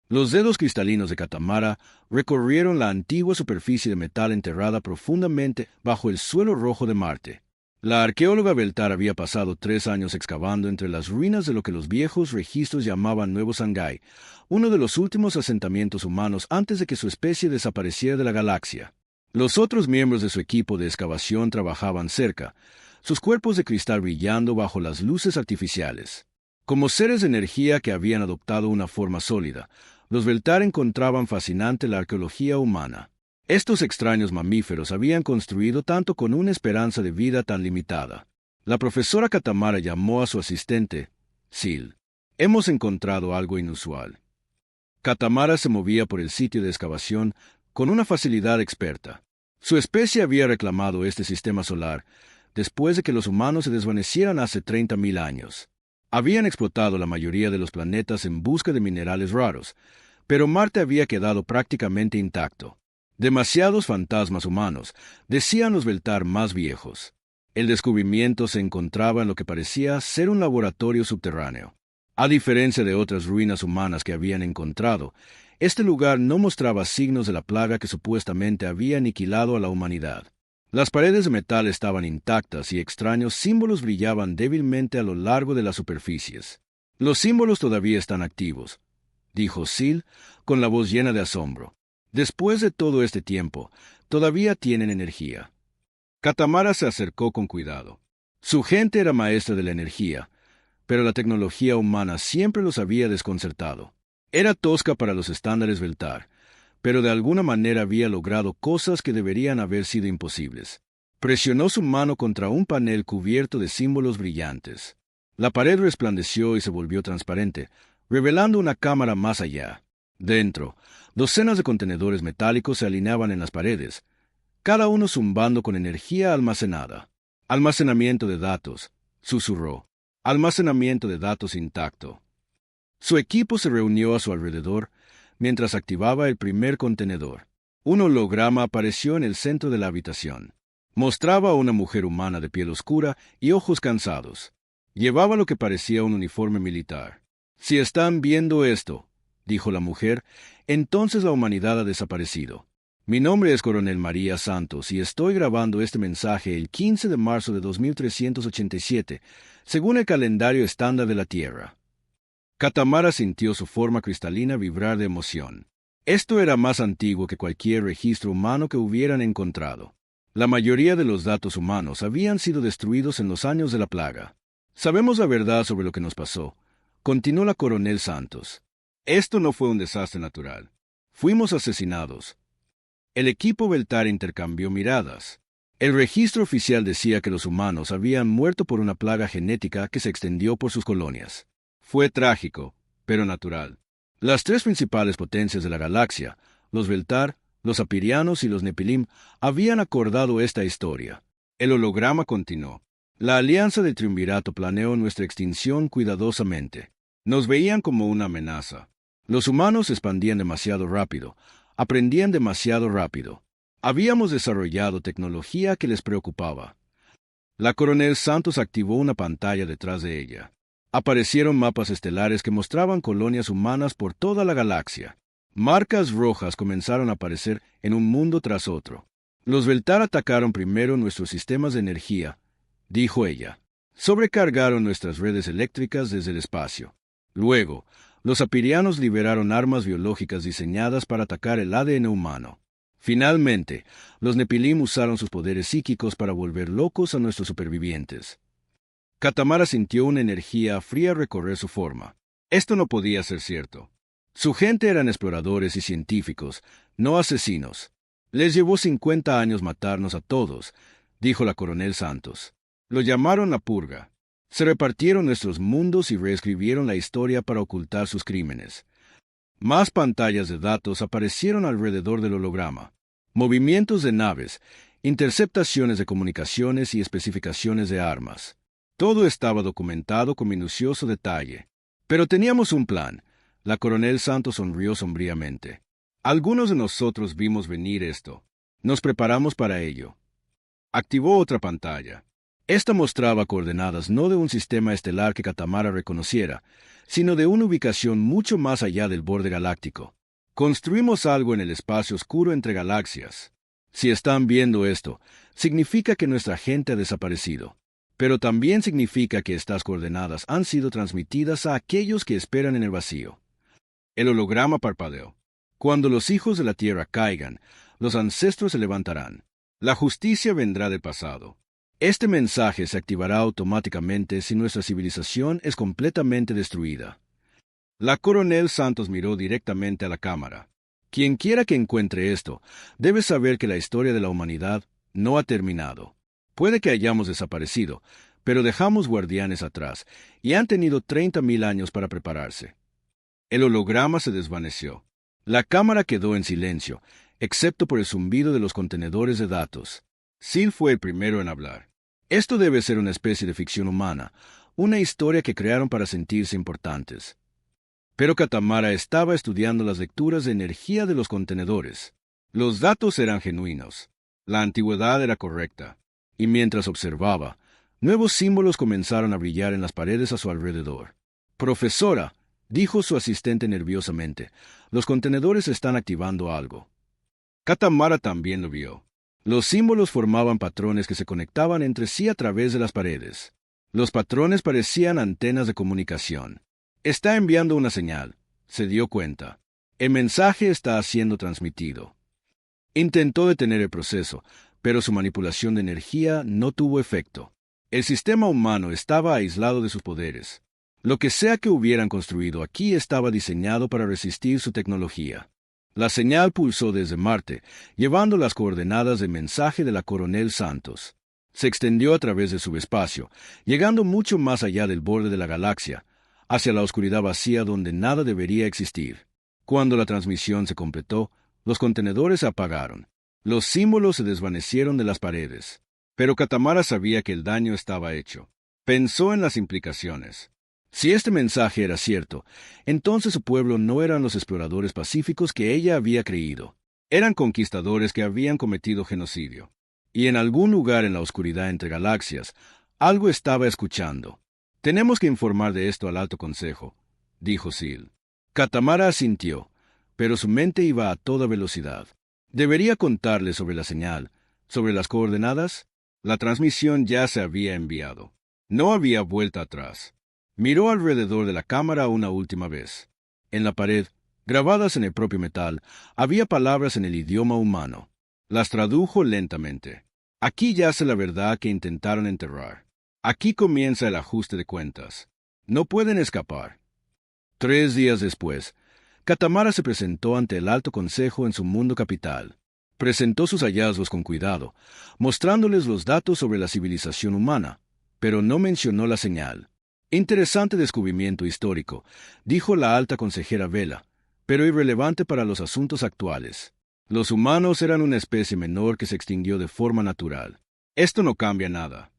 Los dedos cristalinos de Katamara recorrieron la antigua superficie de metal enterrada profundamente bajo el suelo rojo de Marte. La arqueóloga Beltar había pasado 3 años excavando entre las ruinas de lo que los viejos registros llamaban Nuevo Shanghái, uno de los últimos asentamientos humanos antes de que su especie desapareciera de la galaxia. Los otros miembros de su equipo de excavación trabajaban cerca, sus cuerpos de cristal brillando bajo las luces artificiales. Como seres de energía que habían adoptado una forma sólida, los Beltar encontraban fascinante la arqueología humana. Estos extraños mamíferos habían construido tanto con una esperanza de vida tan limitada. La profesora Katamara llamó a su asistente, Sil. Hemos encontrado algo inusual. Katamara se movía por el sitio de excavación con una facilidad experta. Su especie había reclamado este sistema solar después de que los humanos se desvanecieran hace 30.000 años. Habían explotado la mayoría de los planetas en busca de minerales raros, pero Marte había quedado prácticamente intacto. Demasiados fantasmas humanos, decían los Beltar más viejos. El descubrimiento se encontraba en lo que parecía ser un laboratorio subterráneo. A diferencia de otras ruinas humanas que habían encontrado, este lugar no mostraba signos de la plaga que supuestamente había aniquilado a la humanidad. Las paredes de metal estaban intactas y extraños símbolos brillaban débilmente a lo largo de las superficies. Los símbolos todavía están activos, dijo Sil, con la voz llena de asombro. Después de todo este tiempo, todavía tienen energía. Katamara se acercó con cuidado. Su gente era maestra de la energía, pero la tecnología humana siempre los había desconcertado. Era tosca para los estándares Beltar, pero de alguna manera había logrado cosas que deberían haber sido imposibles. Presionó su mano contra un panel cubierto de símbolos brillantes. La pared resplandeció y se volvió transparente, revelando una cámara más allá. Dentro, docenas de contenedores metálicos se alineaban en las paredes, cada uno zumbando con energía almacenada. Almacenamiento de datos, susurró. Almacenamiento de datos intacto. Su equipo se reunió a su alrededor mientras activaba el primer contenedor. Un holograma apareció en el centro de la habitación. Mostraba a una mujer humana de piel oscura y ojos cansados. Llevaba lo que parecía un uniforme militar. Si están viendo esto, dijo la mujer, entonces la humanidad ha desaparecido. Mi nombre es Coronel María Santos y estoy grabando este mensaje el 15 de marzo de 2387, según el calendario estándar de la Tierra. Katamara sintió su forma cristalina vibrar de emoción. Esto era más antiguo que cualquier registro humano que hubieran encontrado. La mayoría de los datos humanos habían sido destruidos en los años de la plaga. Sabemos la verdad sobre lo que nos pasó, continuó la Coronel Santos. Esto no fue un desastre natural. Fuimos asesinados. El equipo Beltar intercambió miradas. El registro oficial decía que los humanos habían muerto por una plaga genética que se extendió por sus colonias. Fue trágico, pero natural. Las tres principales potencias de la galaxia, los Beltar, los Apirianos y los Nepilim, habían acordado esta historia. El holograma continuó. La alianza del triunvirato planeó nuestra extinción cuidadosamente. Nos veían como una amenaza. Los humanos se expandían demasiado rápido, aprendían demasiado rápido. Habíamos desarrollado tecnología que les preocupaba. La Coronel Santos activó una pantalla detrás de ella. Aparecieron mapas estelares que mostraban colonias humanas por toda la galaxia. Marcas rojas comenzaron a aparecer en un mundo tras otro. Los Beltar atacaron primero nuestros sistemas de energía, dijo ella. Sobrecargaron nuestras redes eléctricas desde el espacio. Luego, los Apirianos liberaron armas biológicas diseñadas para atacar el ADN humano. Finalmente, los Nepilim usaron sus poderes psíquicos para volver locos a nuestros supervivientes. Katamara sintió una energía fría recorrer su forma. Esto no podía ser cierto. Su gente eran exploradores y científicos, no asesinos. Les llevó 50 años matarnos a todos, dijo la Coronel Santos. Lo llamaron la purga. Se repartieron nuestros mundos y reescribieron la historia para ocultar sus crímenes. Más pantallas de datos aparecieron alrededor del holograma. Movimientos de naves, interceptaciones de comunicaciones y especificaciones de armas. Todo estaba documentado con minucioso detalle. Pero teníamos un plan. La Coronel Santos sonrió sombríamente. Algunos de nosotros vimos venir esto. Nos preparamos para ello. Activó otra pantalla. Esta mostraba coordenadas no de un sistema estelar que Katamara reconociera, sino de una ubicación mucho más allá del borde galáctico. Construimos algo en el espacio oscuro entre galaxias. Si están viendo esto, significa que nuestra gente ha desaparecido. Pero también significa que estas coordenadas han sido transmitidas a aquellos que esperan en el vacío. El holograma parpadeó. Cuando los hijos de la Tierra caigan, los ancestros se levantarán. La justicia vendrá del pasado. Este mensaje se activará automáticamente si nuestra civilización es completamente destruida. La coronel Santos miró directamente a la cámara. Quien quiera que encuentre esto, debe saber que la historia de la humanidad no ha terminado. Puede que hayamos desaparecido, pero dejamos guardianes atrás, y han tenido 30.000 años para prepararse. El holograma se desvaneció. La cámara quedó en silencio, excepto por el zumbido de los contenedores de datos. Sil fue el primero en hablar. Esto debe ser una especie de ficción humana, una historia que crearon para sentirse importantes. Pero Katamara estaba estudiando las lecturas de energía de los contenedores. Los datos eran genuinos. La antigüedad era correcta. Y mientras observaba, nuevos símbolos comenzaron a brillar en las paredes a su alrededor. «Profesora», dijo su asistente nerviosamente, «los contenedores están activando algo». Katamara también lo vio. Los símbolos formaban patrones que se conectaban entre sí a través de las paredes. Los patrones parecían antenas de comunicación. «Está enviando una señal», se dio cuenta. «El mensaje está siendo transmitido». Intentó detener el proceso, pero su manipulación de energía no tuvo efecto. El sistema humano estaba aislado de sus poderes. Lo que sea que hubieran construido aquí estaba diseñado para resistir su tecnología. La señal pulsó desde Marte, llevando las coordenadas del mensaje de la coronel Santos. Se extendió a través del subespacio, llegando mucho más allá del borde de la galaxia, hacia la oscuridad vacía donde nada debería existir. Cuando la transmisión se completó, los contenedores se apagaron. Los símbolos se desvanecieron de las paredes. Pero Katamara sabía que el daño estaba hecho. Pensó en las implicaciones. Si este mensaje era cierto, entonces su pueblo no eran los exploradores pacíficos que ella había creído. Eran conquistadores que habían cometido genocidio. Y en algún lugar en la oscuridad entre galaxias, algo estaba escuchando. «Tenemos que informar de esto al Alto Consejo», dijo Sil. Katamara asintió, pero su mente iba a toda velocidad. ¿Debería contarle sobre la señal, sobre las coordenadas? La transmisión ya se había enviado. No había vuelta atrás. Miró alrededor de la cámara una última vez. En la pared, grabadas en el propio metal, había palabras en el idioma humano. Las tradujo lentamente. «Aquí yace la verdad que intentaron enterrar. Aquí comienza el ajuste de cuentas. No pueden escapar». 3 días después, Katamara se presentó ante el Alto Consejo en su mundo capital. Presentó sus hallazgos con cuidado, mostrándoles los datos sobre la civilización humana, pero no mencionó la señal. «Interesante descubrimiento histórico», dijo la alta consejera Vela, «pero irrelevante para los asuntos actuales. Los humanos eran una especie menor que se extinguió de forma natural. Esto no cambia nada».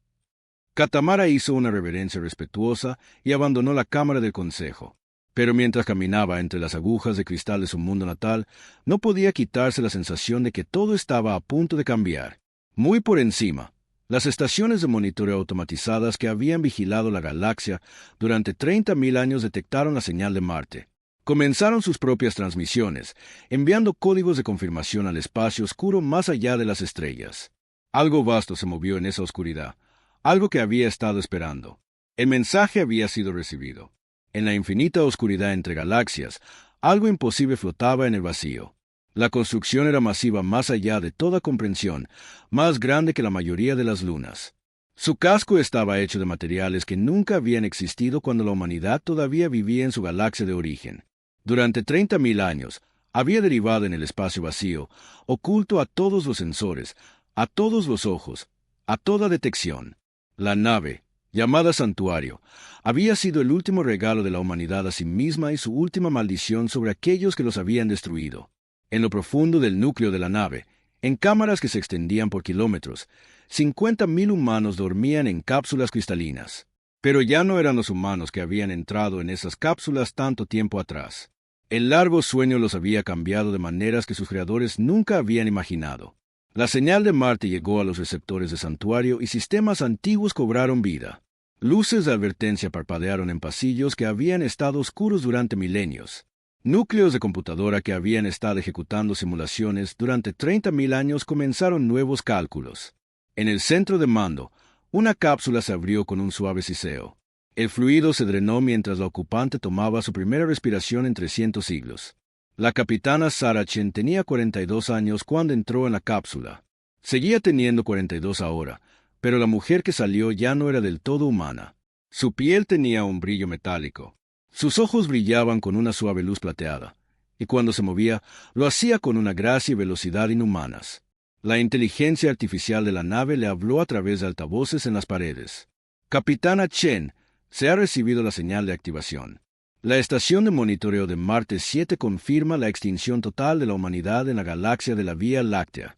Katamara hizo una reverencia respetuosa y abandonó la cámara del consejo. Pero mientras caminaba entre las agujas de cristal de su mundo natal, no podía quitarse la sensación de que todo estaba a punto de cambiar. Muy por encima, las estaciones de monitoreo automatizadas que habían vigilado la galaxia durante 30.000 años detectaron la señal de Marte. Comenzaron sus propias transmisiones, enviando códigos de confirmación al espacio oscuro más allá de las estrellas. Algo vasto se movió en esa oscuridad, algo que había estado esperando. El mensaje había sido recibido. En la infinita oscuridad entre galaxias, algo imposible flotaba en el vacío. La construcción era masiva más allá de toda comprensión, más grande que la mayoría de las lunas. Su casco estaba hecho de materiales que nunca habían existido cuando la humanidad todavía vivía en su galaxia de origen. Durante 30.000 años, había derivado en el espacio vacío, oculto a todos los sensores, a todos los ojos, a toda detección. La nave, llamada Santuario, había sido el último regalo de la humanidad a sí misma y su última maldición sobre aquellos que los habían destruido. En lo profundo del núcleo de la nave, en cámaras que se extendían por kilómetros, 50.000 humanos dormían en cápsulas cristalinas. Pero ya no eran los humanos que habían entrado en esas cápsulas tanto tiempo atrás. El largo sueño los había cambiado de maneras que sus creadores nunca habían imaginado. La señal de Marte llegó a los receptores de santuario y sistemas antiguos cobraron vida. Luces de advertencia parpadearon en pasillos que habían estado oscuros durante milenios. Núcleos de computadora que habían estado ejecutando simulaciones durante 30.000 años comenzaron nuevos cálculos. En el centro de mando, una cápsula se abrió con un suave siseo. El fluido se drenó mientras la ocupante tomaba su primera respiración en 300 siglos. La capitana Sarah Chen tenía 42 años cuando entró en la cápsula. Seguía teniendo 42 ahora, pero la mujer que salió ya no era del todo humana. Su piel tenía un brillo metálico. Sus ojos brillaban con una suave luz plateada, y cuando se movía, lo hacía con una gracia y velocidad inhumanas. La inteligencia artificial de la nave le habló a través de altavoces en las paredes. Capitana Chen, se ha recibido la señal de activación. La estación de monitoreo de Marte 7 confirma la extinción total de la humanidad en la galaxia de la Vía Láctea.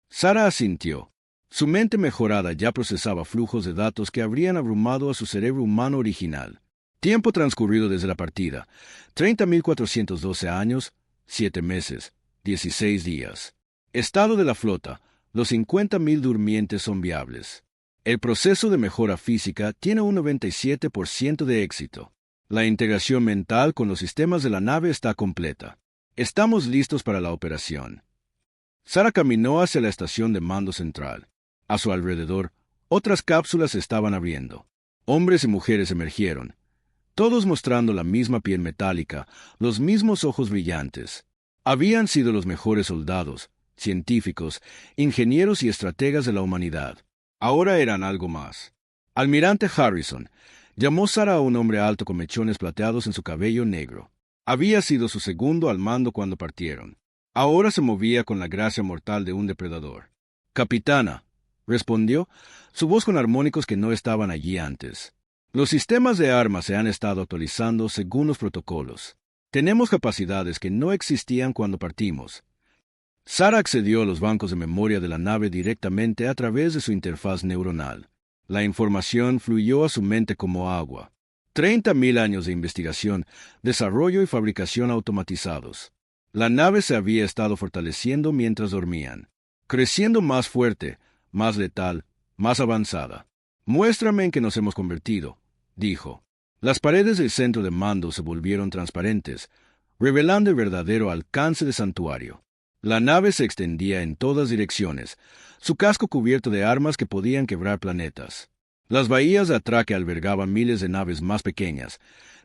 Sarah asintió. Su mente mejorada ya procesaba flujos de datos que habrían abrumado a su cerebro humano original. Tiempo transcurrido desde la partida: 30.412 años, 7 meses, 16 días. Estado de la flota: los 50.000 durmientes son viables. El proceso de mejora física tiene un 97% de éxito. La integración mental con los sistemas de la nave está completa. Estamos listos para la operación. Sarah caminó hacia la estación de mando central. A su alrededor, otras cápsulas se estaban abriendo. Hombres y mujeres emergieron, todos mostrando la misma piel metálica, los mismos ojos brillantes. Habían sido los mejores soldados, científicos, ingenieros y estrategas de la humanidad. Ahora eran algo más. Almirante Harrison llamó Sarah a un hombre alto con mechones plateados en su cabello negro. Había sido su segundo al mando cuando partieron. Ahora se movía con la gracia mortal de un depredador. «Capitana», respondió, su voz con armónicos que no estaban allí antes. «Los sistemas de armas se han estado actualizando según los protocolos. Tenemos capacidades que no existían cuando partimos». Sarah accedió a los bancos de memoria de la nave directamente a través de su interfaz neuronal. La información fluyó a su mente como agua. 30.000 años de investigación, desarrollo y fabricación automatizados. La nave se había estado fortaleciendo mientras dormían, creciendo más fuerte, más letal, más avanzada. «Muéstrame en qué nos hemos convertido», dijo. Las paredes del centro de mando se volvieron transparentes, revelando el verdadero alcance del santuario. La nave se extendía en todas direcciones, su casco cubierto de armas que podían quebrar planetas. Las bahías de atraque albergaban miles de naves más pequeñas,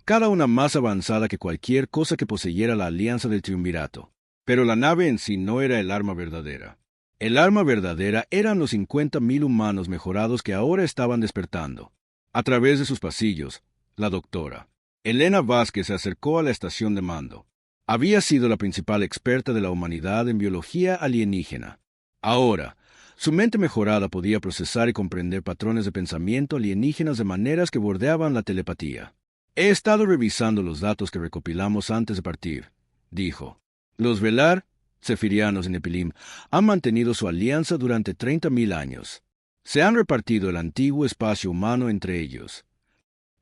cada una más avanzada que cualquier cosa que poseyera la alianza del triunvirato. Pero la nave en sí no era el arma verdadera. El arma verdadera eran los 50.000 humanos mejorados que ahora estaban despertando. A través de sus pasillos, la doctora Elena Vázquez se acercó a la estación de mando. Había sido la principal experta de la humanidad en biología alienígena. Ahora, su mente mejorada podía procesar y comprender patrones de pensamiento alienígenas de maneras que bordeaban la telepatía. «He estado revisando los datos que recopilamos antes de partir», dijo. «Los Velar, Zefirianos y Nepilim han mantenido su alianza durante 30.000 años. Se han repartido el antiguo espacio humano entre ellos».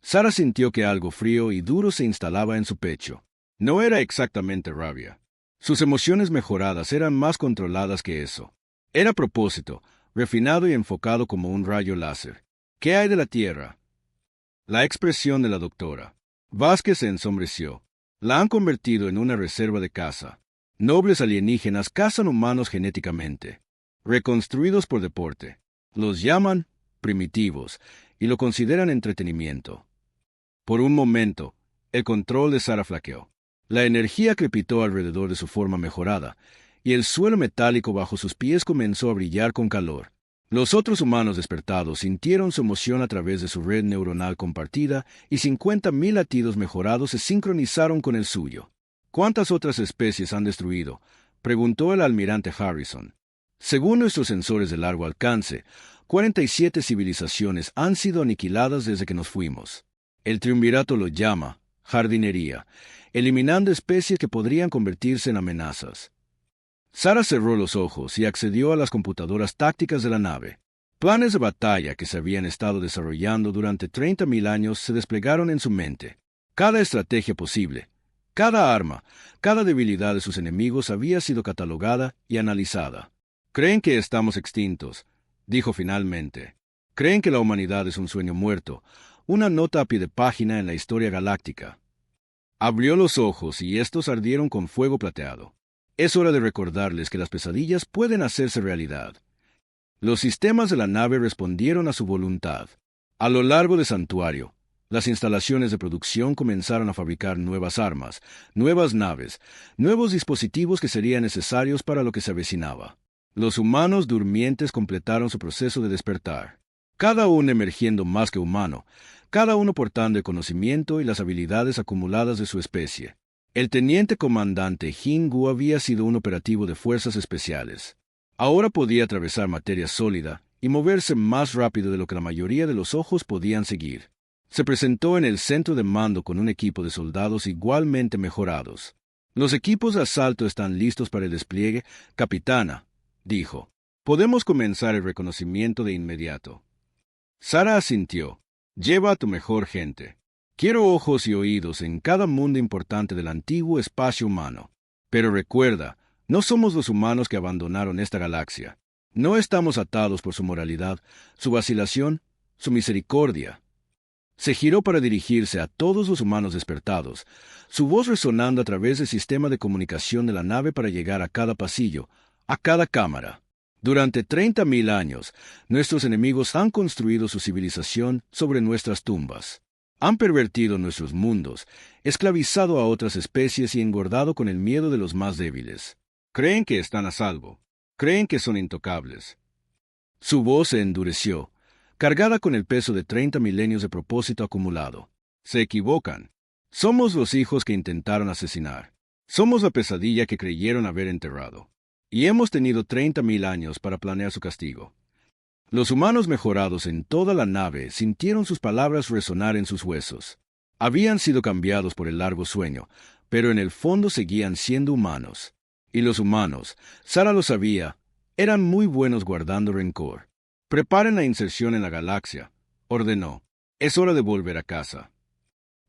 Sarah sintió que algo frío y duro se instalaba en su pecho. No era exactamente rabia. Sus emociones mejoradas eran más controladas que eso. Era propósito, refinado y enfocado como un rayo láser. «¿Qué hay de la Tierra?». La expresión de la doctora Vázquez se ensombreció. La han convertido en una reserva de caza. Nobles alienígenas cazan humanos genéticamente, reconstruidos por deporte. Los llaman primitivos y lo consideran entretenimiento. Por un momento, el control de Sarah flaqueó. La energía crepitó alrededor de su forma mejorada, y el suelo metálico bajo sus pies comenzó a brillar con calor. Los otros humanos despertados sintieron su emoción a través de su red neuronal compartida y 50.000 latidos mejorados se sincronizaron con el suyo. «¿Cuántas otras especies han destruido?», preguntó el almirante Harrison. «Según nuestros sensores de largo alcance, 47 civilizaciones han sido aniquiladas desde que nos fuimos. El triunvirato lo llama jardinería, eliminando especies que podrían convertirse en amenazas». Sarah cerró los ojos y accedió a las computadoras tácticas de la nave. Planes de batalla que se habían estado desarrollando durante 30.000 años se desplegaron en su mente. Cada estrategia posible, cada arma, cada debilidad de sus enemigos había sido catalogada y analizada. Creen que estamos extintos, dijo finalmente. Creen que la humanidad es un sueño muerto, una nota a pie de página en la historia galáctica. Abrió los ojos y estos ardieron con fuego plateado. Es hora de recordarles que las pesadillas pueden hacerse realidad. Los sistemas de la nave respondieron a su voluntad. A lo largo del santuario, las instalaciones de producción comenzaron a fabricar nuevas armas, nuevas naves, nuevos dispositivos que serían necesarios para lo que se avecinaba. Los humanos durmientes completaron su proceso de despertar, cada uno emergiendo más que humano, cada uno portando el conocimiento y las habilidades acumuladas de su especie. El teniente comandante Jingu había sido un operativo de fuerzas especiales. Ahora podía atravesar materia sólida y moverse más rápido de lo que la mayoría de los ojos podían seguir. Se presentó en el centro de mando con un equipo de soldados igualmente mejorados. Los equipos de asalto están listos para el despliegue, capitana, dijo. Podemos comenzar el reconocimiento de inmediato. Sara asintió. Lleva a tu mejor gente. Quiero ojos y oídos en cada mundo importante del antiguo espacio humano. Pero recuerda, no somos los humanos que abandonaron esta galaxia. No estamos atados por su moralidad, su vacilación, su misericordia. Se giró para dirigirse a todos los humanos despertados, su voz resonando a través del sistema de comunicación de la nave para llegar a cada pasillo, a cada cámara. Durante 30.000 años, nuestros enemigos han construido su civilización sobre nuestras tumbas. Han pervertido nuestros mundos, esclavizado a otras especies y engordado con el miedo de los más débiles. Creen que están a salvo. Creen que son intocables. Su voz se endureció, cargada con el peso de 30 milenios de propósito acumulado. Se equivocan. Somos los hijos que intentaron asesinar. Somos la pesadilla que creyeron haber enterrado. Y hemos tenido 30.000 años para planear su castigo. Los humanos mejorados en toda la nave sintieron sus palabras resonar en sus huesos. Habían sido cambiados por el largo sueño, pero en el fondo seguían siendo humanos. Y los humanos, Sara lo sabía, eran muy buenos guardando rencor. Preparen la inserción en la galaxia, ordenó. Es hora de volver a casa.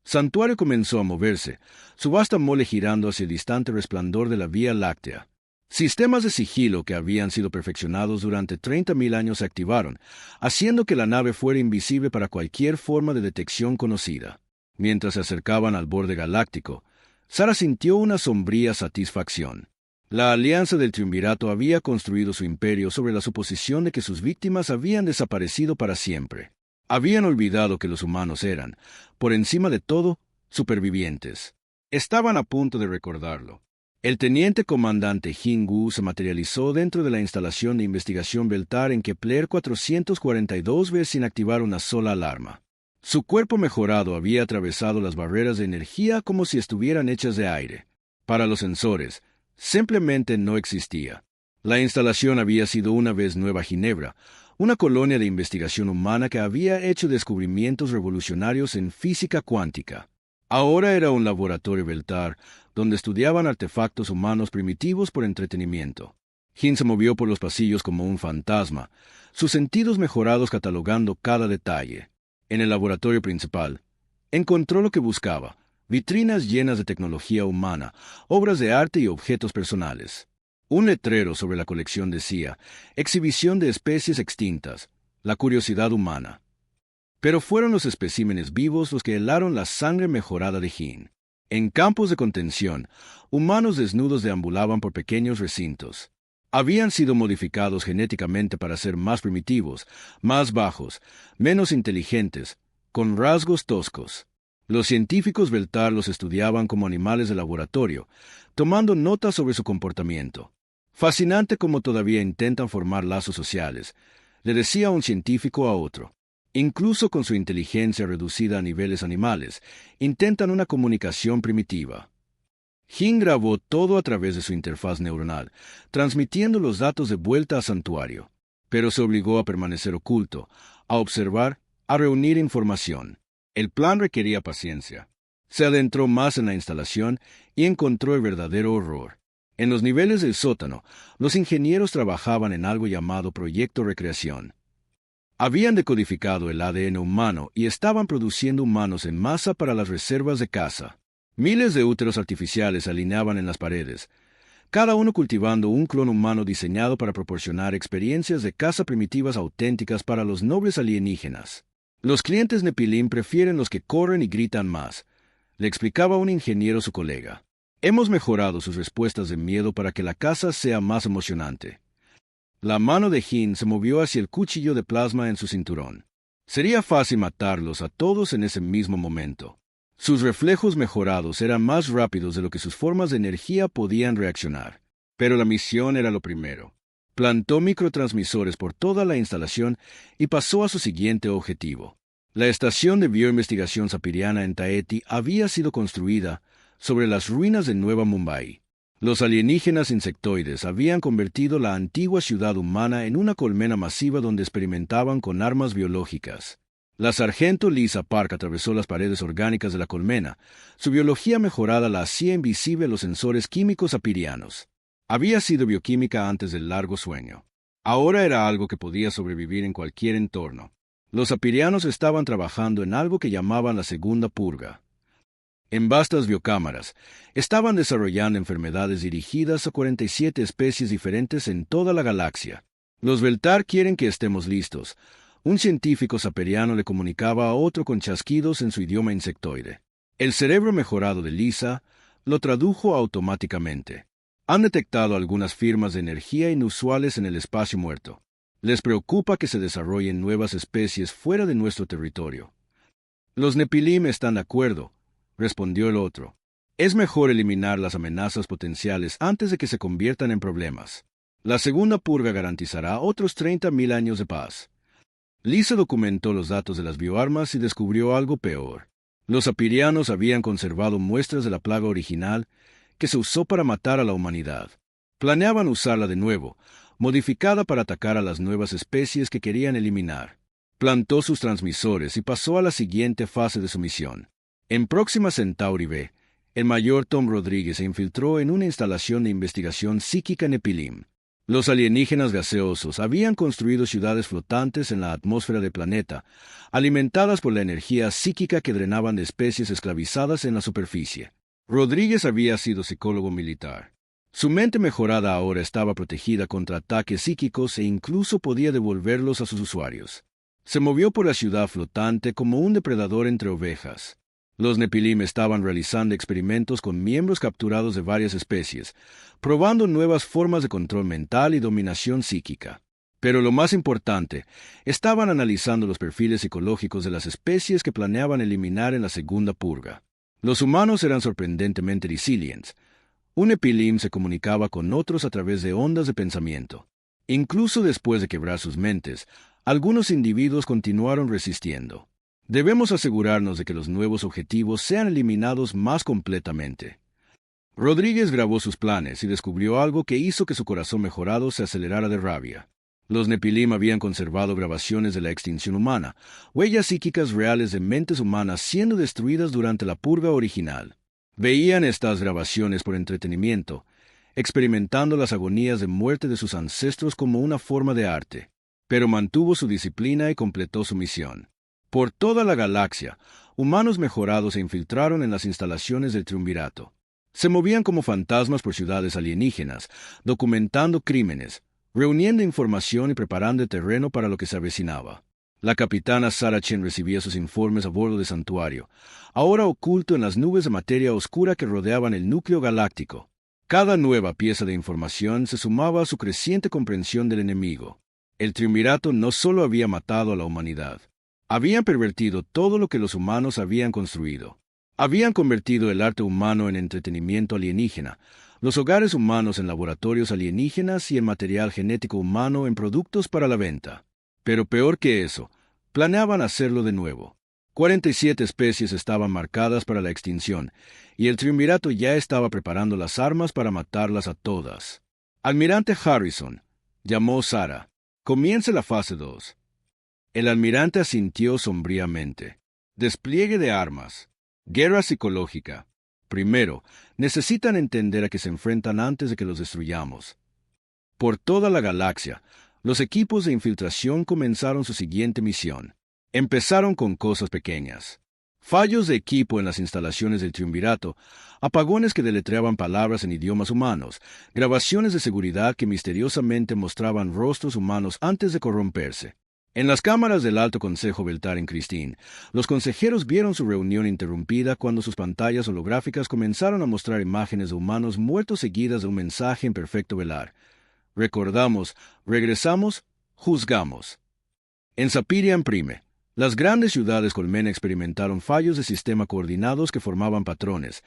Santuario comenzó a moverse, su vasta mole girando hacia el distante resplandor de la Vía Láctea. Sistemas de sigilo que habían sido perfeccionados durante 30.000 años se activaron, haciendo que la nave fuera invisible para cualquier forma de detección conocida. Mientras se acercaban al borde galáctico, Sara sintió una sombría satisfacción. La Alianza del Triunvirato había construido su imperio sobre la suposición de que sus víctimas habían desaparecido para siempre. Habían olvidado que los humanos eran, por encima de todo, supervivientes. Estaban a punto de recordarlo. El teniente comandante Jingu se materializó dentro de la instalación de investigación Beltar en Kepler 442 veces sin activar una sola alarma. Su cuerpo mejorado había atravesado las barreras de energía como si estuvieran hechas de aire. Para los sensores, simplemente no existía. La instalación había sido una vez Nueva Ginebra, una colonia de investigación humana que había hecho descubrimientos revolucionarios en física cuántica. Ahora era un laboratorio Beltar, donde estudiaban artefactos humanos primitivos por entretenimiento. Jin se movió por los pasillos como un fantasma, sus sentidos mejorados catalogando cada detalle. En el laboratorio principal, encontró lo que buscaba: vitrinas llenas de tecnología humana, obras de arte y objetos personales. Un letrero sobre la colección decía: exhibición de especies extintas, la curiosidad humana. Pero fueron los especímenes vivos los que helaron la sangre mejorada de Jin. En campos de contención, humanos desnudos deambulaban por pequeños recintos. Habían sido modificados genéticamente para ser más primitivos, más bajos, menos inteligentes, con rasgos toscos. Los científicos Beltar los estudiaban como animales de laboratorio, tomando notas sobre su comportamiento. Fascinante como todavía intentan formar lazos sociales, le decía un científico a otro. Incluso con su inteligencia reducida a niveles animales, intentan una comunicación primitiva. Jin grabó todo a través de su interfaz neuronal, transmitiendo los datos de vuelta a Santuario, pero se obligó a permanecer oculto, a observar, a reunir información. El plan requería paciencia. Se adentró más en la instalación y encontró el verdadero horror. En los niveles del sótano, los ingenieros trabajaban en algo llamado Proyecto Recreación. Habían decodificado el ADN humano y estaban produciendo humanos en masa para las reservas de caza. Miles de úteros artificiales se alineaban en las paredes, cada uno cultivando un clon humano diseñado para proporcionar experiencias de caza primitivas auténticas para los nobles alienígenas. Los clientes Nepilim prefieren los que corren y gritan más, le explicaba un ingeniero a su colega. Hemos mejorado sus respuestas de miedo para que la caza sea más emocionante. La mano de Jin se movió hacia el cuchillo de plasma en su cinturón. Sería fácil matarlos a todos en ese mismo momento. Sus reflejos mejorados eran más rápidos de lo que sus formas de energía podían reaccionar. Pero la misión era lo primero. Plantó microtransmisores por toda la instalación y pasó a su siguiente objetivo. La estación de bioinvestigación sapiriana en Taeti había sido construida sobre las ruinas de Nueva Mumbai. Los alienígenas insectoides habían convertido la antigua ciudad humana en una colmena masiva donde experimentaban con armas biológicas. La sargento Lisa Park atravesó las paredes orgánicas de la colmena. Su biología mejorada la hacía invisible a los sensores químicos sapirianos. Había sido bioquímica antes del largo sueño. Ahora era algo que podía sobrevivir en cualquier entorno. Los sapirianos estaban trabajando en algo que llamaban la segunda purga. En vastas biocámaras, estaban desarrollando enfermedades dirigidas a 47 especies diferentes en toda la galaxia. Los Veltar quieren que estemos listos. Un científico saperiano le comunicaba a otro con chasquidos en su idioma insectoide. El cerebro mejorado de Lisa lo tradujo automáticamente. Han detectado algunas firmas de energía inusuales en el espacio muerto. Les preocupa que se desarrollen nuevas especies fuera de nuestro territorio. Los Nepilim están de acuerdo, respondió el otro. Es mejor eliminar las amenazas potenciales antes de que se conviertan en problemas. La segunda purga garantizará otros 30.000 años de paz. Lisa documentó los datos de las bioarmas y descubrió algo peor. Los sapirianos habían conservado muestras de la plaga original que se usó para matar a la humanidad. Planeaban usarla de nuevo, modificada para atacar a las nuevas especies que querían eliminar. Plantó sus transmisores y pasó a la siguiente fase de su misión. En Próxima Centauri B, el mayor Tom Rodríguez se infiltró en una instalación de investigación psíquica Nepilim. Los alienígenas gaseosos habían construido ciudades flotantes en la atmósfera del planeta, alimentadas por la energía psíquica que drenaban de especies esclavizadas en la superficie. Rodríguez había sido psicólogo militar. Su mente mejorada ahora estaba protegida contra ataques psíquicos e incluso podía devolverlos a sus usuarios. Se movió por la ciudad flotante como un depredador entre ovejas. Los Nepilim estaban realizando experimentos con miembros capturados de varias especies, probando nuevas formas de control mental y dominación psíquica. Pero lo más importante, estaban analizando los perfiles psicológicos de las especies que planeaban eliminar en la segunda purga. Los humanos eran sorprendentemente resilientes. Un Nepilim se comunicaba con otros a través de ondas de pensamiento. Incluso después de quebrar sus mentes, algunos individuos continuaron resistiendo. Debemos asegurarnos de que los nuevos objetivos sean eliminados más completamente. Rodríguez grabó sus planes y descubrió algo que hizo que su corazón mejorado se acelerara de rabia. Los Nepilim habían conservado grabaciones de la extinción humana, huellas psíquicas reales de mentes humanas siendo destruidas durante la purga original. Veían estas grabaciones por entretenimiento, experimentando las agonías de muerte de sus ancestros como una forma de arte, pero mantuvo su disciplina y completó su misión. Por toda la galaxia, humanos mejorados se infiltraron en las instalaciones del triunvirato. Se movían como fantasmas por ciudades alienígenas, documentando crímenes, reuniendo información y preparando el terreno para lo que se avecinaba. La capitana Sarah Chen recibía sus informes a bordo del santuario, ahora oculto en las nubes de materia oscura que rodeaban el núcleo galáctico. Cada nueva pieza de información se sumaba a su creciente comprensión del enemigo. El triunvirato no solo había matado a la humanidad, habían pervertido todo lo que los humanos habían construido. Habían convertido el arte humano en entretenimiento alienígena, los hogares humanos en laboratorios alienígenas y el material genético humano en productos para la venta. Pero peor que eso, planeaban hacerlo de nuevo. 47 especies estaban marcadas para la extinción, y el triunvirato ya estaba preparando las armas para matarlas a todas. Almirante Harrison, llamó Sarah. Comience la fase 2. El almirante asintió sombríamente. Despliegue de armas. Guerra psicológica. Primero, necesitan entender a qué se enfrentan antes de que los destruyamos. Por toda la galaxia, los equipos de infiltración comenzaron su siguiente misión. Empezaron con cosas pequeñas. fallos de equipo en las instalaciones del triunvirato, apagones que deletreaban palabras en idiomas humanos, grabaciones de seguridad que misteriosamente mostraban rostros humanos antes de corromperse. En las cámaras del Alto Consejo Beltar en Christine, los consejeros vieron su reunión interrumpida cuando sus pantallas holográficas comenzaron a mostrar imágenes de humanos muertos seguidas de un mensaje en perfecto velar. Recordamos, regresamos, juzgamos. En Sapirian Prime, las grandes ciudades colmena experimentaron fallos de sistema coordinados que formaban patrones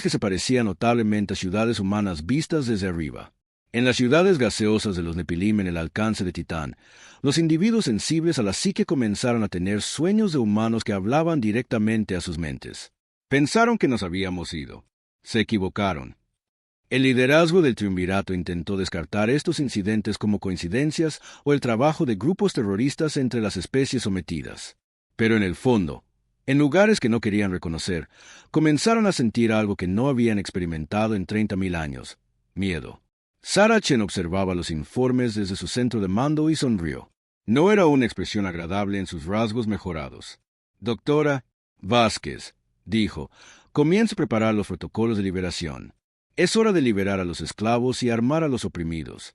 que se parecían notablemente a ciudades humanas vistas desde arriba. En las ciudades gaseosas de los Nepilim en el alcance de Titán, los individuos sensibles a la psique comenzaron a tener sueños de humanos que hablaban directamente a sus mentes. Pensaron que nos habíamos ido. Se equivocaron. El liderazgo del triunvirato intentó descartar estos incidentes como coincidencias o el trabajo de grupos terroristas entre las especies sometidas. Pero en el fondo, en lugares que no querían reconocer, comenzaron a sentir algo que no habían experimentado en 30.000 años: miedo. Sarah Chen observaba los informes desde su centro de mando y sonrió. No era una expresión agradable en sus rasgos mejorados. Doctora Vázquez, dijo, comience a preparar los protocolos de liberación. Es hora de liberar a los esclavos y armar a los oprimidos.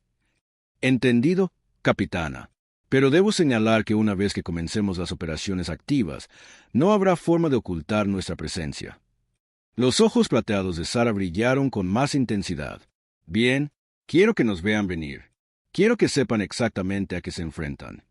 Entendido, capitana. Pero debo señalar que una vez que comencemos las operaciones activas, no habrá forma de ocultar nuestra presencia. Los ojos plateados de Sarah brillaron con más intensidad. Bien, quiero que nos vean venir. Quiero que sepan exactamente a qué se enfrentan.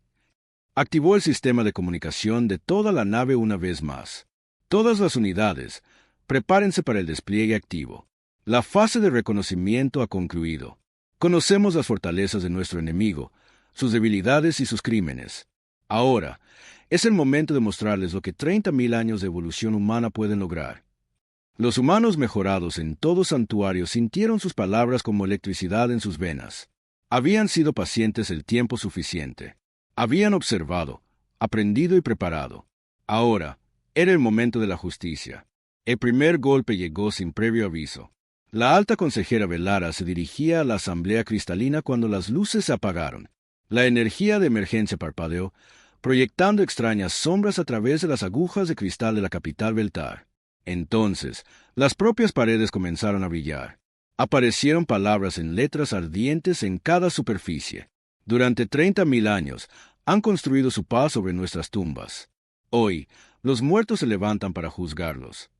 Activó el sistema de comunicación de toda la nave una vez más. Todas las unidades, prepárense para el despliegue activo. La fase de reconocimiento ha concluido. Conocemos las fortalezas de nuestro enemigo, sus debilidades y sus crímenes. Ahora, es el momento de mostrarles lo que 30.000 años de evolución humana pueden lograr. Los humanos mejorados en todo santuario sintieron sus palabras como electricidad en sus venas. Habían sido pacientes el tiempo suficiente. Habían observado, aprendido y preparado. Ahora, era el momento de la justicia. El primer golpe llegó sin previo aviso. La alta consejera Velara se dirigía a la asamblea cristalina cuando las luces se apagaron. La energía de emergencia parpadeó, proyectando extrañas sombras a través de las agujas de cristal de la capital Beltar. Entonces, las propias paredes comenzaron a brillar. Aparecieron palabras en letras ardientes en cada superficie. Durante 30.000 años, han construido su paz sobre nuestras tumbas. Hoy, los muertos se levantan para juzgarlos.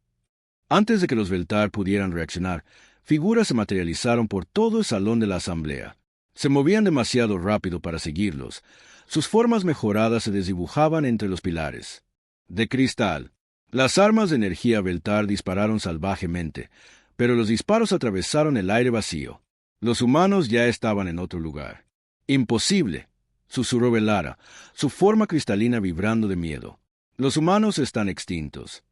Antes de que los Beltar pudieran reaccionar, figuras se materializaron por todo el salón de la asamblea. Se movían demasiado rápido para seguirlos. Sus formas mejoradas se desdibujaban entre los pilares. De cristal. Las armas de energía Beltar dispararon salvajemente, pero los disparos atravesaron el aire vacío. Los humanos ya estaban en otro lugar. «Imposible», susurró Velara, su forma cristalina vibrando de miedo. «Los humanos están extintos».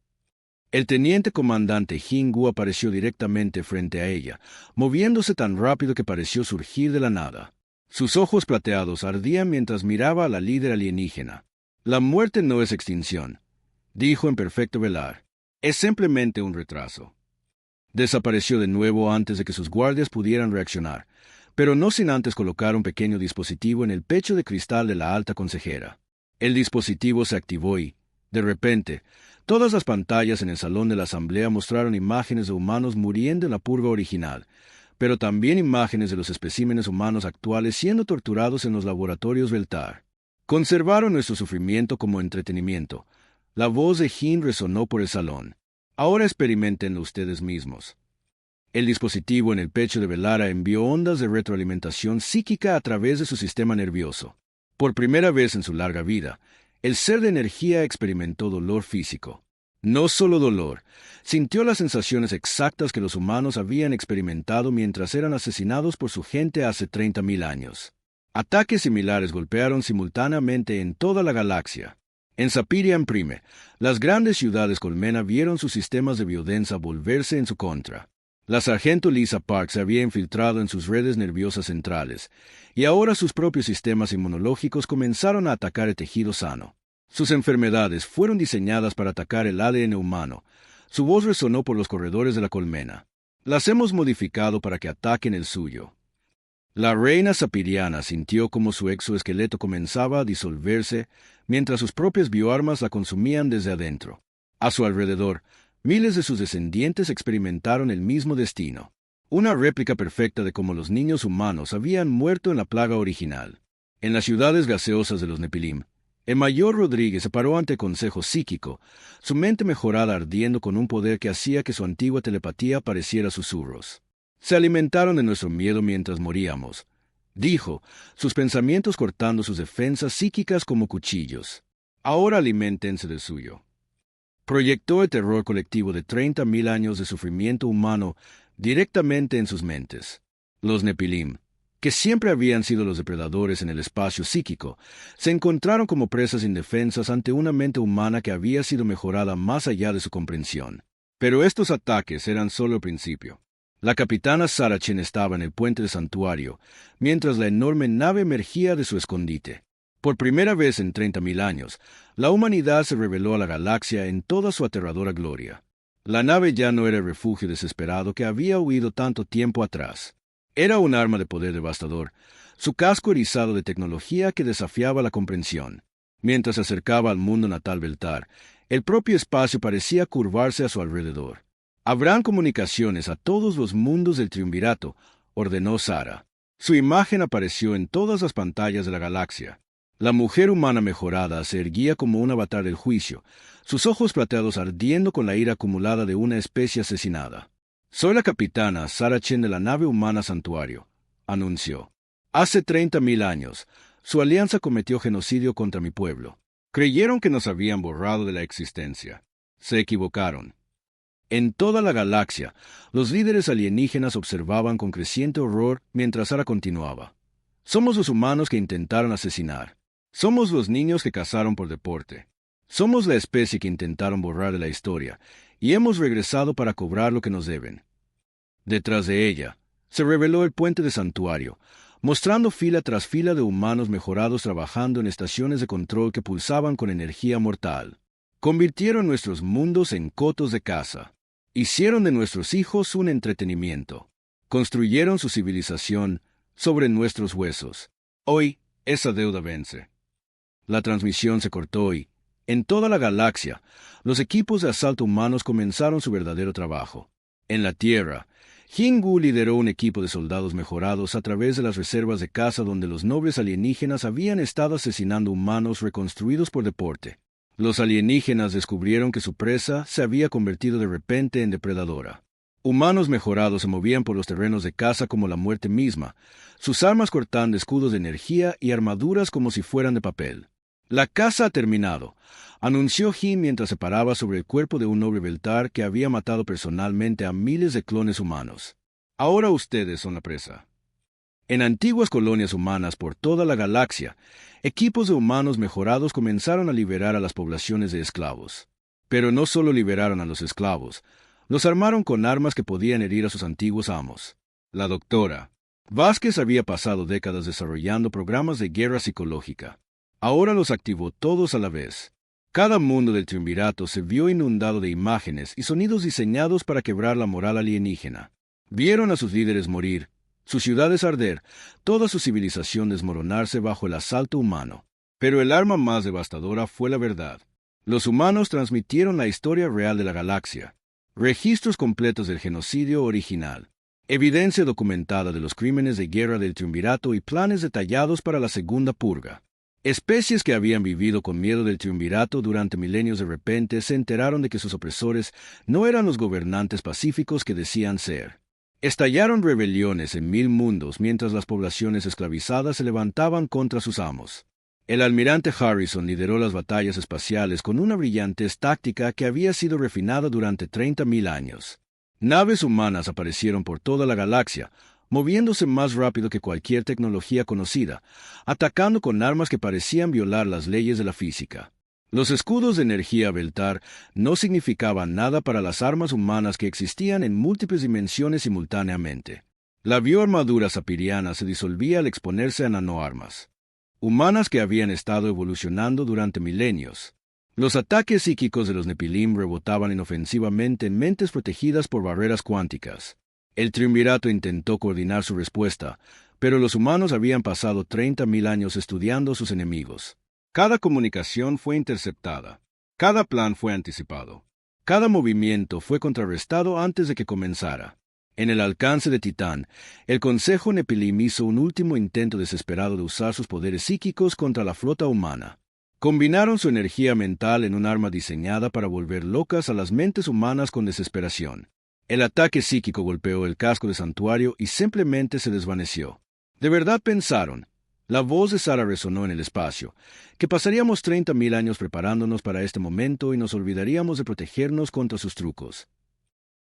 El teniente comandante Jingu apareció directamente frente a ella, moviéndose tan rápido que pareció surgir de la nada. Sus ojos plateados ardían mientras miraba a la líder alienígena. «La muerte no es extinción», dijo en perfecto velar. «Es simplemente un retraso». Desapareció de nuevo antes de que sus guardias pudieran reaccionar, pero no sin antes colocar un pequeño dispositivo en el pecho de cristal de la alta consejera. El dispositivo se activó y, de repente, todas las pantallas en el salón de la asamblea mostraron imágenes de humanos muriendo en la purga original, pero también imágenes de los especímenes humanos actuales siendo torturados en los laboratorios Beltar. Conservaron nuestro sufrimiento como entretenimiento. La voz de Jin resonó por el salón. Ahora experimentenlo ustedes mismos. El dispositivo en el pecho de Velara envió ondas de retroalimentación psíquica a través de su sistema nervioso. Por primera vez en su larga vida, el ser de energía experimentó dolor físico. No solo dolor, sintió las sensaciones exactas que los humanos habían experimentado mientras eran asesinados por su gente hace 30.000 años. Ataques similares golpearon simultáneamente en toda la galaxia. En Sapirian Prime, las grandes ciudades colmena vieron sus sistemas de biodensa volverse en su contra. La sargento Lisa Park se había infiltrado en sus redes nerviosas centrales, y ahora sus propios sistemas inmunológicos comenzaron a atacar el tejido sano. Sus enfermedades fueron diseñadas para atacar el ADN humano. Su voz resonó por los corredores de la colmena. Las hemos modificado para que ataquen el suyo. La reina sapiriana sintió como su exoesqueleto comenzaba a disolverse mientras sus propias bioarmas la consumían desde adentro. A su alrededor, miles de sus descendientes experimentaron el mismo destino. Una réplica perfecta de cómo los niños humanos habían muerto en la plaga original. En las ciudades gaseosas de los Nepilim, el mayor Rodríguez se paró ante el consejo psíquico, su mente mejorada ardiendo con un poder que hacía que su antigua telepatía pareciera susurros. Se alimentaron de nuestro miedo mientras moríamos, dijo, sus pensamientos cortando sus defensas psíquicas como cuchillos. Ahora aliméntense del suyo. Proyectó el terror colectivo de 30.000 años de sufrimiento humano directamente en sus mentes. Los Nepilim, que siempre habían sido los depredadores en el espacio psíquico, se encontraron como presas indefensas ante una mente humana que había sido mejorada más allá de su comprensión. Pero estos ataques eran solo el principio. La capitana Saracen estaba en el puente del santuario, mientras la enorme nave emergía de su escondite. Por primera vez en 30.000 años, la humanidad se reveló a la galaxia en toda su aterradora gloria. La nave ya no era el refugio desesperado que había huido tanto tiempo atrás. Era un arma de poder devastador, su casco erizado de tecnología que desafiaba la comprensión. Mientras se acercaba al mundo natal Beltar, el propio espacio parecía curvarse a su alrededor. Habrán comunicaciones a todos los mundos del triunvirato, ordenó Sara. Su imagen apareció en todas las pantallas de la galaxia. La mujer humana mejorada se erguía como un avatar del juicio, sus ojos plateados ardiendo con la ira acumulada de una especie asesinada. Soy la capitana Saracen de la nave humana Santuario, anunció. Hace 30.000 años, su alianza cometió genocidio contra mi pueblo. Creyeron que nos habían borrado de la existencia. Se equivocaron. En toda la galaxia, los líderes alienígenas observaban con creciente horror mientras Sara continuaba. Somos los humanos que intentaron asesinar. Somos los niños que cazaron por deporte. Somos la especie que intentaron borrar de la historia, y hemos regresado para cobrar lo que nos deben. Detrás de ella, se reveló el puente de santuario, mostrando fila tras fila de humanos mejorados trabajando en estaciones de control que pulsaban con energía mortal. Convirtieron nuestros mundos en cotos de caza. Hicieron de nuestros hijos un entretenimiento. Construyeron su civilización sobre nuestros huesos. Hoy, esa deuda vence. La transmisión se cortó y, en toda la galaxia, los equipos de asalto humanos comenzaron su verdadero trabajo. En la Tierra, Jingu lideró un equipo de soldados mejorados a través de las reservas de caza donde los nobles alienígenas habían estado asesinando humanos reconstruidos por deporte. Los alienígenas descubrieron que su presa se había convertido de repente en depredadora. Humanos mejorados se movían por los terrenos de caza como la muerte misma, sus armas cortando escudos de energía y armaduras como si fueran de papel. La caza ha terminado, anunció Jin mientras se paraba sobre el cuerpo de un noble Beltar que había matado personalmente a miles de clones humanos. Ahora ustedes son la presa. En antiguas colonias humanas por toda la galaxia, equipos de humanos mejorados comenzaron a liberar a las poblaciones de esclavos. Pero no solo liberaron a los esclavos, los armaron con armas que podían herir a sus antiguos amos. La doctora Vázquez había pasado décadas desarrollando programas de guerra psicológica. Ahora los activó todos a la vez. Cada mundo del triunvirato se vio inundado de imágenes y sonidos diseñados para quebrar la moral alienígena. Vieron a sus líderes morir, sus ciudades arder, toda su civilización desmoronarse bajo el asalto humano. Pero el arma más devastadora fue la verdad. Los humanos transmitieron la historia real de la galaxia. Registros completos del genocidio original. Evidencia documentada de los crímenes de guerra del triunvirato y planes detallados para la segunda purga. Especies que habían vivido con miedo del triunvirato durante milenios de repente se enteraron de que sus opresores no eran los gobernantes pacíficos que decían ser. Estallaron rebeliones en 1000 mundos mientras las poblaciones esclavizadas se levantaban contra sus amos. El almirante Harrison lideró las batallas espaciales con una brillantez táctica que había sido refinada durante 30.000 años. Naves humanas aparecieron por toda la galaxia, moviéndose más rápido que cualquier tecnología conocida, atacando con armas que parecían violar las leyes de la física. Los escudos de energía Beltar no significaban nada para las armas humanas que existían en múltiples dimensiones simultáneamente. La bioarmadura sapiriana se disolvía al exponerse a nanoarmas. Humanas que habían estado evolucionando durante milenios. Los ataques psíquicos de los Nepilim rebotaban inofensivamente en mentes protegidas por barreras cuánticas. El triunvirato intentó coordinar su respuesta, pero los humanos habían pasado 30.000 años estudiando a sus enemigos. Cada comunicación fue interceptada. Cada plan fue anticipado. Cada movimiento fue contrarrestado antes de que comenzara. En el alcance de Titán, el Consejo Nepilim hizo un último intento desesperado de usar sus poderes psíquicos contra la flota humana. Combinaron su energía mental en un arma diseñada para volver locas a las mentes humanas con desesperación. El ataque psíquico golpeó el casco de santuario y simplemente se desvaneció. De verdad pensaron. La voz de Sara resonó en el espacio, que pasaríamos 30.000 años preparándonos para este momento y nos olvidaríamos de protegernos contra sus trucos.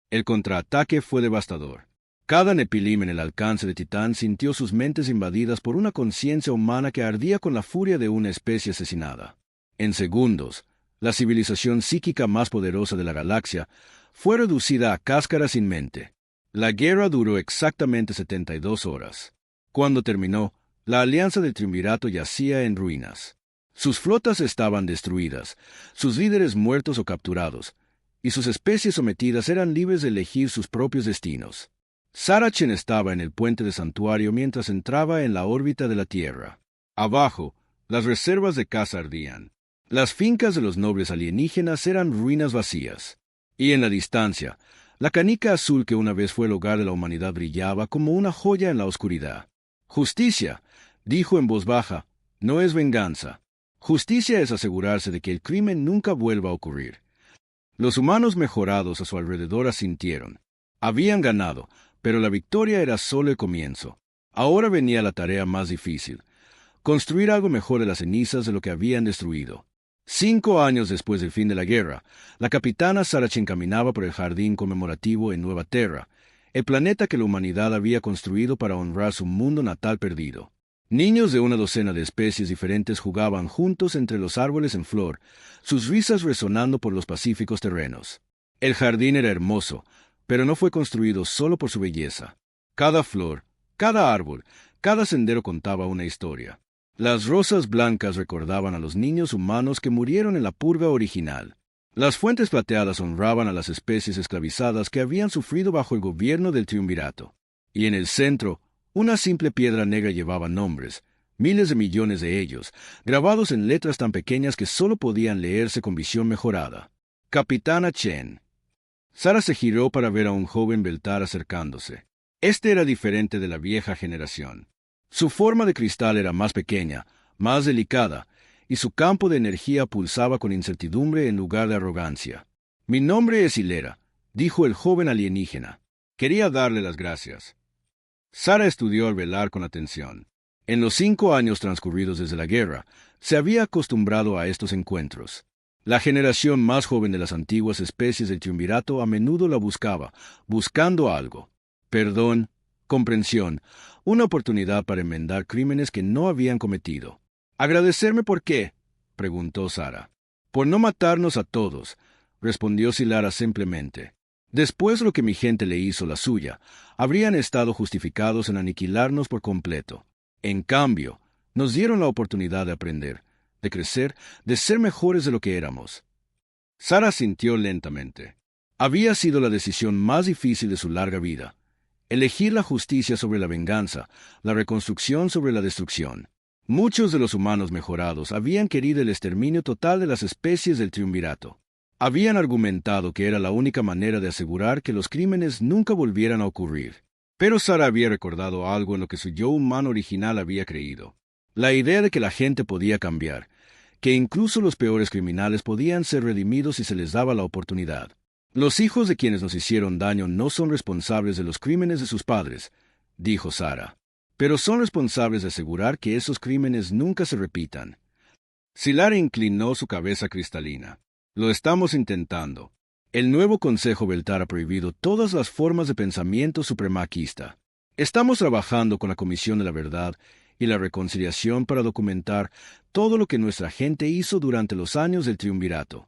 El contraataque fue devastador. Cada Nepilim en el alcance de Titán sintió sus mentes invadidas por una conciencia humana que ardía con la furia de una especie asesinada. En segundos, la civilización psíquica más poderosa de la galaxia fue reducida a cáscara sin mente. La guerra duró exactamente 72 horas. Cuando terminó, la alianza del Triunvirato yacía en ruinas. Sus flotas estaban destruidas, sus líderes muertos o capturados, y sus especies sometidas eran libres de elegir sus propios destinos. Saracen estaba en el puente de santuario mientras entraba en la órbita de la Tierra. Abajo, las reservas de caza ardían. Las fincas de los nobles alienígenas eran ruinas vacías. Y en la distancia, la canica azul que una vez fue el hogar de la humanidad brillaba como una joya en la oscuridad. Justicia, dijo en voz baja, no es venganza. Justicia es asegurarse de que el crimen nunca vuelva a ocurrir. Los humanos mejorados a su alrededor asintieron. Habían ganado, pero la victoria era solo el comienzo. Ahora venía la tarea más difícil: construir algo mejor de las cenizas de lo que habían destruido. 5 años después del fin de la guerra, la capitana Saracen caminaba por el jardín conmemorativo en Nueva Terra, el planeta que la humanidad había construido para honrar su mundo natal perdido. Niños de una docena de especies diferentes jugaban juntos entre los árboles en flor, sus risas resonando por los pacíficos terrenos. El jardín era hermoso, pero no fue construido solo por su belleza. Cada flor, cada árbol, cada sendero contaba una historia. Las rosas blancas recordaban a los niños humanos que murieron en la purga original. Las fuentes plateadas honraban a las especies esclavizadas que habían sufrido bajo el gobierno del Triunvirato. Y en el centro, una simple piedra negra llevaba nombres, miles de millones de ellos, grabados en letras tan pequeñas que solo podían leerse con visión mejorada. Capitana Chen. Sara se giró para ver a un joven Beltar acercándose. Este era diferente de la vieja generación. Su forma de cristal era más pequeña, más delicada, y su campo de energía pulsaba con incertidumbre en lugar de arrogancia. «Mi nombre es Hilera», dijo el joven alienígena. Quería darle las gracias. Sara estudió al velar con atención. En los 5 años transcurridos desde la guerra, se había acostumbrado a estos encuentros. La generación más joven de las antiguas especies del Triunvirato a menudo la buscaba, buscando algo: perdón, comprensión, una oportunidad para enmendar crímenes que no habían cometido. «¿Agradecerme por qué?», preguntó Sara. «Por no matarnos a todos», respondió Silara simplemente. «Después de lo que mi gente le hizo la suya, habrían estado justificados en aniquilarnos por completo. En cambio, nos dieron la oportunidad de aprender, de crecer, de ser mejores de lo que éramos». Sara sintió lentamente. Había sido la decisión más difícil de su larga vida. Elegir la justicia sobre la venganza, la reconstrucción sobre la destrucción. Muchos de los humanos mejorados habían querido el exterminio total de las especies del Triunvirato. Habían argumentado que era la única manera de asegurar que los crímenes nunca volvieran a ocurrir. Pero Sara había recordado algo en lo que su yo humano original había creído: la idea de que la gente podía cambiar, que incluso los peores criminales podían ser redimidos si se les daba la oportunidad. «Los hijos de quienes nos hicieron daño no son responsables de los crímenes de sus padres», dijo Sara, «pero son responsables de asegurar que esos crímenes nunca se repitan». Silara inclinó su cabeza cristalina. «Lo estamos intentando. El nuevo Consejo Beltar ha prohibido todas las formas de pensamiento supremaquista. Estamos trabajando con la Comisión de la Verdad y la Reconciliación para documentar todo lo que nuestra gente hizo durante los años del Triunvirato».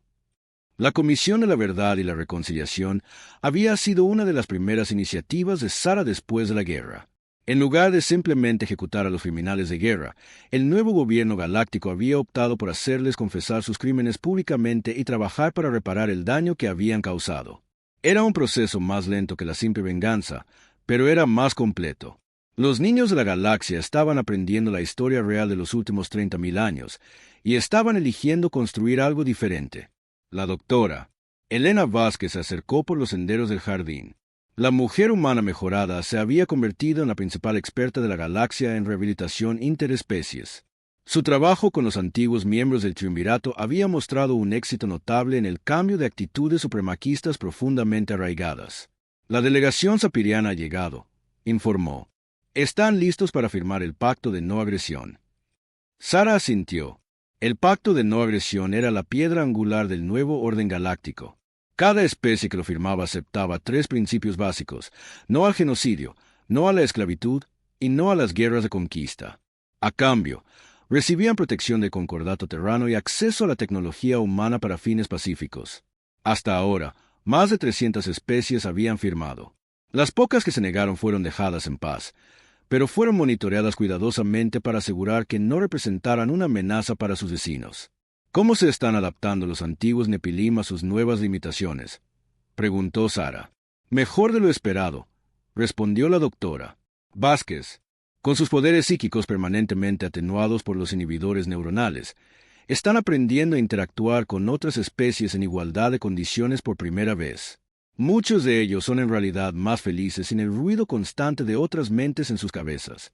La Comisión de la Verdad y la Reconciliación había sido una de las primeras iniciativas de Sara después de la guerra. En lugar de simplemente ejecutar a los criminales de guerra, el nuevo gobierno galáctico había optado por hacerles confesar sus crímenes públicamente y trabajar para reparar el daño que habían causado. Era un proceso más lento que la simple venganza, pero era más completo. Los niños de la galaxia estaban aprendiendo la historia real de los últimos 30.000 años y estaban eligiendo construir algo diferente. La doctora Elena Vázquez se acercó por los senderos del jardín. La mujer humana mejorada se había convertido en la principal experta de la galaxia en rehabilitación interespecies. Su trabajo con los antiguos miembros del triunvirato había mostrado un éxito notable en el cambio de actitudes supremaquistas profundamente arraigadas. La delegación sapiriana ha llegado, informó. Están listos para firmar el pacto de no agresión. Sara asintió. El pacto de no agresión era la piedra angular del nuevo orden galáctico. Cada especie que lo firmaba aceptaba 3 principios básicos: no al genocidio, no a la esclavitud y no a las guerras de conquista. A cambio, recibían protección del concordato terrano y acceso a la tecnología humana para fines pacíficos. Hasta ahora, más de 300 especies habían firmado. Las pocas que se negaron fueron dejadas en paz, pero fueron monitoreadas cuidadosamente para asegurar que no representaran una amenaza para sus vecinos. ¿Cómo se están adaptando los antiguos Nepilim a sus nuevas limitaciones?, preguntó Sara. Mejor de lo esperado, respondió la doctora Vázquez. Con sus poderes psíquicos permanentemente atenuados por los inhibidores neuronales, están aprendiendo a interactuar con otras especies en igualdad de condiciones por primera vez. Muchos de ellos son en realidad más felices sin el ruido constante de otras mentes en sus cabezas.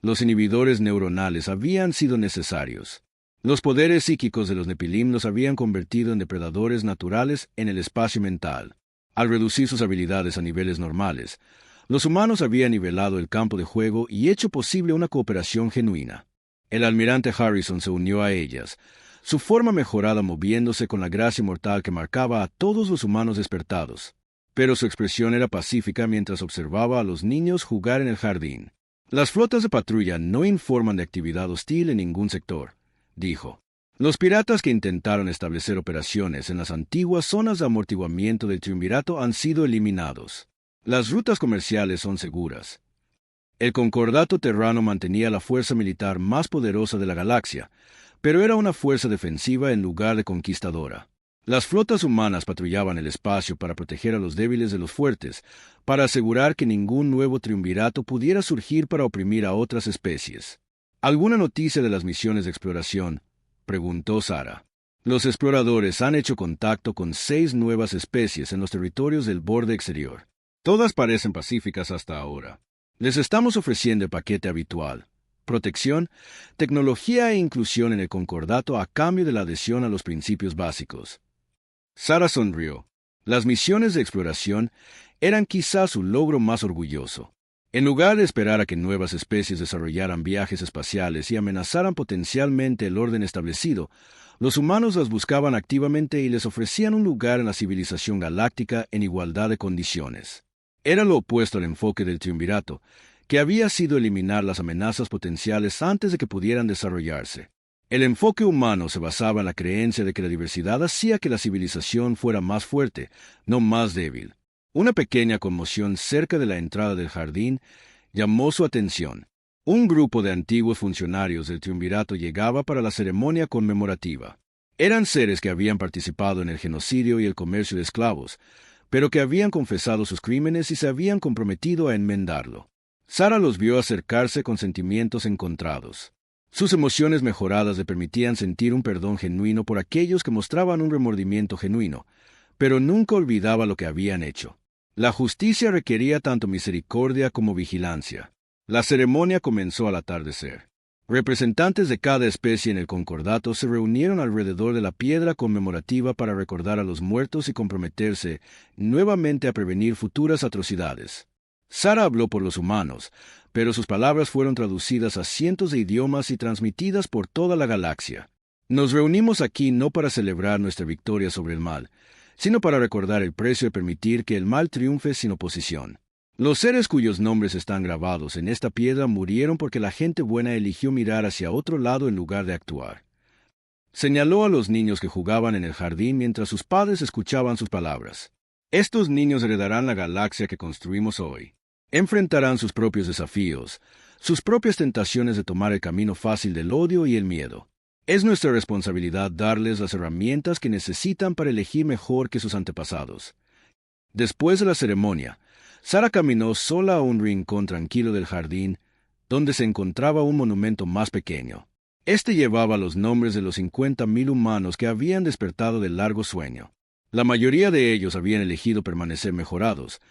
Los inhibidores neuronales habían sido necesarios. Los poderes psíquicos de los Nepilim los habían convertido en depredadores naturales en el espacio mental. Al reducir sus habilidades a niveles normales, los humanos habían nivelado el campo de juego y hecho posible una cooperación genuina. El almirante Harrison se unió a ellas, su forma mejorada moviéndose con la gracia mortal que marcaba a todos los humanos despertados. Pero su expresión era pacífica mientras observaba a los niños jugar en el jardín. Las flotas de patrulla no informan de actividad hostil en ningún sector, dijo. Los piratas que intentaron establecer operaciones en las antiguas zonas de amortiguamiento del triunvirato han sido eliminados. Las rutas comerciales son seguras. El concordato terrano mantenía la fuerza militar más poderosa de la galaxia, pero era una fuerza defensiva en lugar de conquistadora. Las flotas humanas patrullaban el espacio para proteger a los débiles de los fuertes, para asegurar que ningún nuevo triunvirato pudiera surgir para oprimir a otras especies. ¿Alguna noticia de las misiones de exploración?, preguntó Sara. Los exploradores han hecho contacto con 6 nuevas especies en los territorios del borde exterior. Todas parecen pacíficas hasta ahora. Les estamos ofreciendo el paquete habitual: protección, tecnología e inclusión en el concordato a cambio de la adhesión a los principios básicos. Sara sonrió. Las misiones de exploración eran quizás su logro más orgulloso. En lugar de esperar a que nuevas especies desarrollaran viajes espaciales y amenazaran potencialmente el orden establecido, los humanos las buscaban activamente y les ofrecían un lugar en la civilización galáctica en igualdad de condiciones. Era lo opuesto al enfoque del triunvirato, que había sido eliminar las amenazas potenciales antes de que pudieran desarrollarse. El enfoque humano se basaba en la creencia de que la diversidad hacía que la civilización fuera más fuerte, no más débil. Una pequeña conmoción cerca de la entrada del jardín llamó su atención. Un grupo de antiguos funcionarios del triunvirato llegaba para la ceremonia conmemorativa. Eran seres que habían participado en el genocidio y el comercio de esclavos, pero que habían confesado sus crímenes y se habían comprometido a enmendarlo. Sara los vio acercarse con sentimientos encontrados. Sus emociones mejoradas le permitían sentir un perdón genuino por aquellos que mostraban un remordimiento genuino, pero nunca olvidaba lo que habían hecho. La justicia requería tanto misericordia como vigilancia. La ceremonia comenzó al atardecer. Representantes de cada especie en el concordato se reunieron alrededor de la piedra conmemorativa para recordar a los muertos y comprometerse nuevamente a prevenir futuras atrocidades. Sara habló por los humanos, pero sus palabras fueron traducidas a cientos de idiomas y transmitidas por toda la galaxia. Nos reunimos aquí no para celebrar nuestra victoria sobre el mal, sino para recordar el precio de permitir que el mal triunfe sin oposición. Los seres cuyos nombres están grabados en esta piedra murieron porque la gente buena eligió mirar hacia otro lado en lugar de actuar. Señaló a los niños que jugaban en el jardín mientras sus padres escuchaban sus palabras. Estos niños heredarán la galaxia que construimos hoy. Enfrentarán sus propios desafíos, sus propias tentaciones de tomar el camino fácil del odio y el miedo. Es nuestra responsabilidad darles las herramientas que necesitan para elegir mejor que sus antepasados. Después de la ceremonia, Sara caminó sola a un rincón tranquilo del jardín, donde se encontraba un monumento más pequeño. Este llevaba los nombres de los 50.000 humanos que habían despertado del largo sueño. La mayoría de ellos habían elegido permanecer mejorados,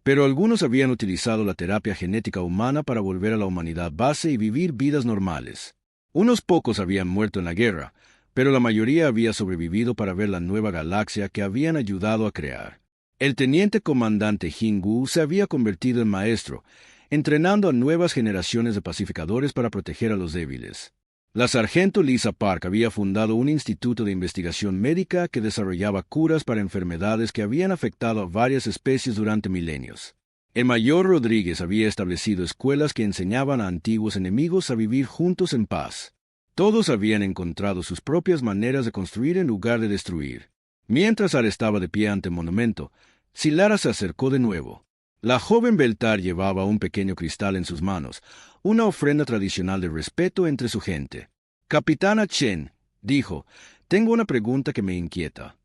pero algunos habían utilizado la terapia genética humana para volver a la humanidad base y vivir vidas normales. Unos pocos habían muerto en la guerra, pero la mayoría había sobrevivido para ver la nueva galaxia que habían ayudado a crear. El teniente comandante Jingu se había convertido en maestro, entrenando a nuevas generaciones de pacificadores para proteger a los débiles. La sargento Lisa Park había fundado un instituto de investigación médica que desarrollaba curas para enfermedades que habían afectado a varias especies durante milenios. El mayor Rodríguez había establecido escuelas que enseñaban a antiguos enemigos a vivir juntos en paz. Todos habían encontrado sus propias maneras de construir en lugar de destruir. Mientras Sara estaba de pie ante el monumento, Silara se acercó de nuevo. La joven Beltar llevaba un pequeño cristal en sus manos, una ofrenda tradicional de respeto entre su gente. Capitana Chen, dijo, tengo una pregunta que me inquieta.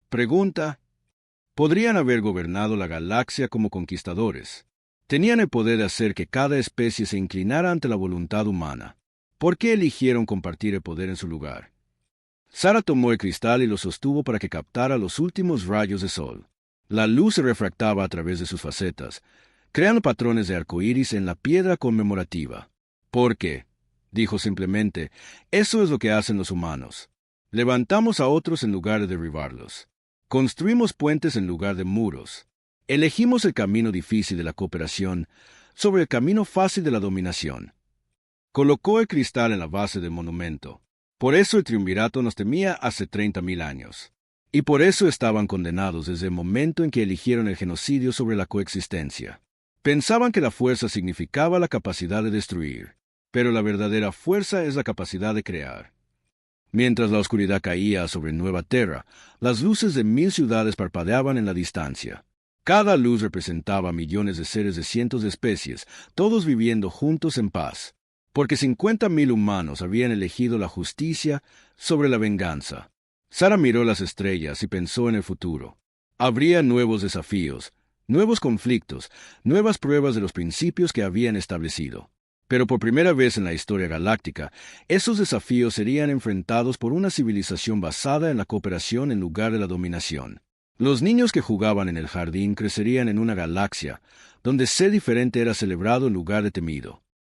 Pregunta. Podrían haber gobernado la galaxia como conquistadores. Tenían el poder de hacer que cada especie se inclinara ante la voluntad humana. ¿Por qué eligieron compartir el poder en su lugar? Sara tomó el cristal y lo sostuvo para que captara los últimos rayos de sol. La luz se refractaba a través de sus facetas, creando patrones de arcoíris en la piedra conmemorativa. ¿Por qué? Dijo simplemente, eso es lo que hacen los humanos. Levantamos a otros en lugar de derribarlos. Construimos puentes en lugar de muros. Elegimos el camino difícil de la cooperación sobre el camino fácil de la dominación. Colocó el cristal en la base del monumento. Por eso el triunvirato nos temía hace 30.000 años. Y por eso estaban condenados desde el momento en que eligieron el genocidio sobre la coexistencia. Pensaban que la fuerza significaba la capacidad de destruir, pero la verdadera fuerza es la capacidad de crear. Mientras la oscuridad caía sobre Nueva Terra, las luces de 1000 ciudades parpadeaban en la distancia. Cada luz representaba millones de seres de cientos de especies, todos viviendo juntos en paz, porque 50.000 humanos habían elegido la justicia sobre la venganza. Sara miró las estrellas y pensó en el futuro. Habría nuevos desafíos, nuevos conflictos, nuevas pruebas de los principios que habían establecido. Pero por primera vez en la historia galáctica, esos desafíos serían enfrentados por una civilización basada en la cooperación en lugar de la dominación. Los niños que jugaban en el jardín crecerían en una galaxia, donde ser diferente era celebrado en lugar de temido.